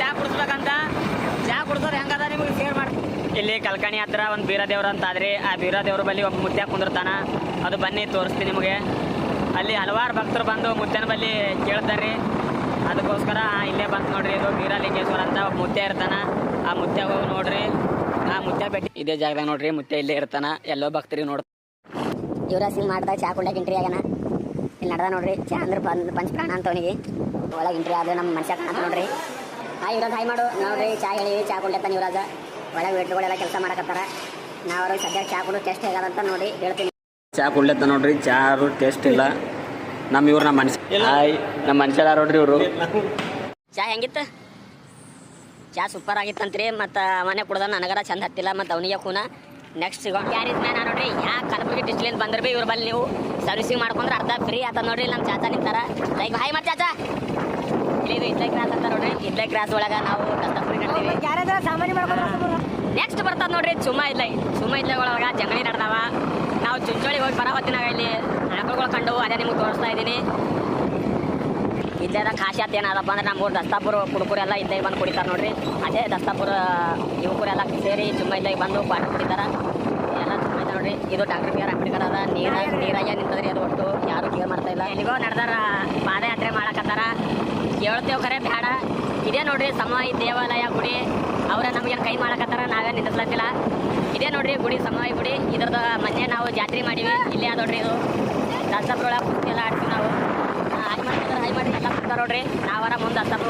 ಚಾ ಕುಡಿಸ್ಬೇಕಂತ. ಚಾ ಕುಡಿಸೋದು ಹೆಂಗದ ನಿಮಗೆ ಶೇರ್ ಮಾಡ್ತೀನಿ. ಇಲ್ಲಿ ಕಲ್ಕಣಿ ಹತ್ರ ಒಂದು ಬೀರದೇವ್ರು ಅಂತ ಆದ್ರಿ. ಆ ಬೀರದೇವ್ರ ಬಳಿ ಒಬ್ಬ ಮುತ್ಯ ಕುಂದಿರ್ತಾನ. ಅದು ಬನ್ನಿ ತೋರಿಸ್ತೀನಿ ನಿಮಗೆ. ಅಲ್ಲಿ ಹಲವಾರು ಭಕ್ತರು ಬಂದು ಮುತ್ಯನ ಬಳಿ ಕೇಳ್ತಾರ್ರಿ. ಅದಕ್ಕೋಸ್ಕರ ಇಲ್ಲೇ ಬಂತು ನೋಡ್ರಿ. ಇದು ಬೀರಲಿಂಗೇಶ್ವರ ಅಂತ ಒಬ್ಬ ಮುತ್ಯ ಇರ್ತಾನ. ಆ ಮುತ್ಯ ಹೋಗಿ ನೋಡ್ರಿ. ಆ ಮುತ್ಯ ಭೇಟಿ ಇದೇ ಜಾಗದಾಗ ನೋಡ್ರಿ. ಮುತ್ಯ ಇಲ್ಲೇ ಇರ್ತಾನ. ಎಲ್ಲೋ ಭಕ್ತರಿಗೆ ನೋಡ್ತಾನ. ಯುವರಾಜ್ ಸಿಂಗ್ ಮಾಡ್ದಾಗ ಚಾ ಕುಡ್ಲಾಕ ಎಂಟ್ರಿ ಆಗ್ಯಾನ. ಇಲ್ಲಿ ನಡ್ದ ನೋಡ್ರಿ. ಚಾ ಅಂದ್ರೆ ಪಂಚ ಪ್ರಾಣ ಅಂತವನಿಗೆ. ಒಳಗೆ ಎಂಟ್ರಿ ಆದ್ರೆ ನಮ್ಮ ಮನುಷ್ಯ ಕಾಣಂತ ನೋಡ್ರಿ. ಹಾಯ್ ಯುವರಾಜ್, ಹಾಯ್ ಮಾಡು. ನೋಡ್ರಿ ಚಾ ಹೇಳಿವಿ, ಚಾ ಕುಡ್ಲತ್ತಾನ ಯುವರಾಜ. ಒಳಗೆ ವೆಟ್ರುಗಳೆಲ್ಲ ಕೆಲಸ ಮಾಡಕತ್ತಾರ. ನಾವು ಅವ್ರಿಗೆ ಸದ್ಯ ಚಾ ಕುಡಿದು ಟೆಸ್ಟ್ ಹೇಗದಂತ ನೋಡಿ ಹೇಳ್ತೀನಿ. ಚಾ ಕುಡ್ಲತ್ತ ನೋಡ್ರಿ. ಚಾ ಟೇಸ್ಟ್ ಇಲ್ಲ. ನಮ್ಮ ಮನುಷ್ಯ ನಮ್ಮ ಮನುಷ್ಯರ ನೋಡ್ರಿ ಇವರು. ಚಾ ಹೆಂಗಿತ್ತು? ಚಾ ಸೂಪರ್ ಆಗಿತ್ತಂತ್ರಿ. ಮತ್ತು ಮನೆ ಕುಡ್ದ ನನಗರ ಚಂದ ಹತ್ತಿಲ್ಲ. ಮತ್ತು ಅವನಿಗೆ ಕೂನ ನೆಕ್ಸ್ಟ್ ಸಿಗೋಣ. ಕ್ಯಾರೇಜ್ ಮ್ಯಾನ್ ನೋಡ್ರಿ. ಯಾಕೆ ಕಲಬುರಗಿ ಡಿಸ್ಟ್ರಿಕ್ಟ್ ಬಂದ್ರೆ ಭೀ ಇವ್ರ ಬಲ್ಲಿ ನೀವು ಸರ್ವಿಸಿಂಗ್ ಮಾಡ್ಕೊಂಡ್ರೆ ಅರ್ಧ ಫ್ರೀ ಆತ ನೋಡ್ರಿ. ನಮ್ಮ ಚಾಚಾ ನಿಂತಾರ. ಲೈಕ್ ಹಾಯ್ ಮಾಡಿ ಚಾಚಾ. ಇಲ್ಲಿ ಇದು ಇದ್ಲೆ ಕ್ರಾಸ್ ಅಂತ ನೋಡ್ರಿ. ಇದ್ಲೆ ಕ್ರಾಸ್ ಒಳಗೆ ನಾವು ಕಷ್ಟಪಡಿ ನಡ್ತೀವಿ. ನೆಕ್ಸ್ಟ್ ಬರ್ತದ ನೋಡ್ರಿ ಸುಮ್ಮ ಇದ್ಲೆ ಒಳಗೆ ಜಂಗಲಿ ನಡ್ದಾವ. ನಾವು ಚುಂಚೋಳಿಗೆ ಹೋಗಿ ಬರೋ ಹೊತ್ತಿನಾಗ ಇಲ್ಲಿ ಆಕಳುಗಳು ಕಂಡು ಅದೇ ನಿಮ್ಗೆ ತೋರಿಸ್ತಾ ಇದ್ದೀನಿ. ಇಲ್ಲೆಲ್ಲ ಖಾಸಿಯತ್ ಏನದಪ್ಪ ಅಂದ್ರೆ ನಮ್ಮ ದಸ್ತಾಪುರ ಕುಡುಕರು ಎಲ್ಲ ಇದ್ದಾಗ ಬಂದು ಕುಡಿತಾರೆ ನೋಡ್ರಿ. ಅದೇ ದಸ್ತಾಪುರ ಯುವಕರೆಲ್ಲ ಸೇರಿ ಸುಮ್ಮ ಇದ್ದಾಗ ಬಂದು ಪಾಠ ಕುಡಿತಾರ. ಎಲ್ಲ ತುಂಬ ಇದೆ ನೋಡ್ರಿ. ಇದು ಡಾಕ್ಟರ್ ಬಿ ಆರ್ ಅಂಬೇಡ್ಕರ್ ಅದ. ನೀರಾಗೆ ನಿಂತದ್ರಿ. ಅದು ಒಟ್ಟು ಯಾರು ಕೇರ್ ಮಾಡ್ತಾ ಇಲ್ಲ. ಎಲ್ಲಿಗೋ ನಡೆದಾರ ಪಾದಯಾತ್ರೆ ಮಾಡಕತ್ತಾರ. ಹೇಳ್ತೇವೆ ಖರೆ ಬೇಡ. ಇದೇ ನೋಡ್ರಿ ಸಮವಾಯಿ ದೇವಾಲಯ ಗುಡಿ. ಅವರ ನಮಗೇನು ಕೈ ಮಾಡಕತ್ತಾರ, ನಾವೇ ನಿಂದಿಸ್ಲತ್ತಿಲ್ಲ. ಇದೇ ನೋಡ್ರಿ ಗುಡಿ, ಸಮವಾಯಿ ಗುಡಿ. ಇದ್ರದ್ದು ಮೊನ್ನೆ ನಾವು ಜಾತ್ರೆ ಮಾಡೀವಿ. ಇಲ್ಲೇ ನೋಡ್ರಿ ಇದು ದಸ್ತಾಪುರ ಒಳಗೆ ಕುಸ್ತಿ ಎಲ್ಲ ಆಡ್ತೀವಿ ನಾವು. ಹಾಯ್ ಮಾಡಿ ಎಲ್ಲ ಬರ್ತಾರೆ ನೋಡ್ರಿ. ನಾವರ ಮುಂದೆ ದಸ್ತಾಪುರ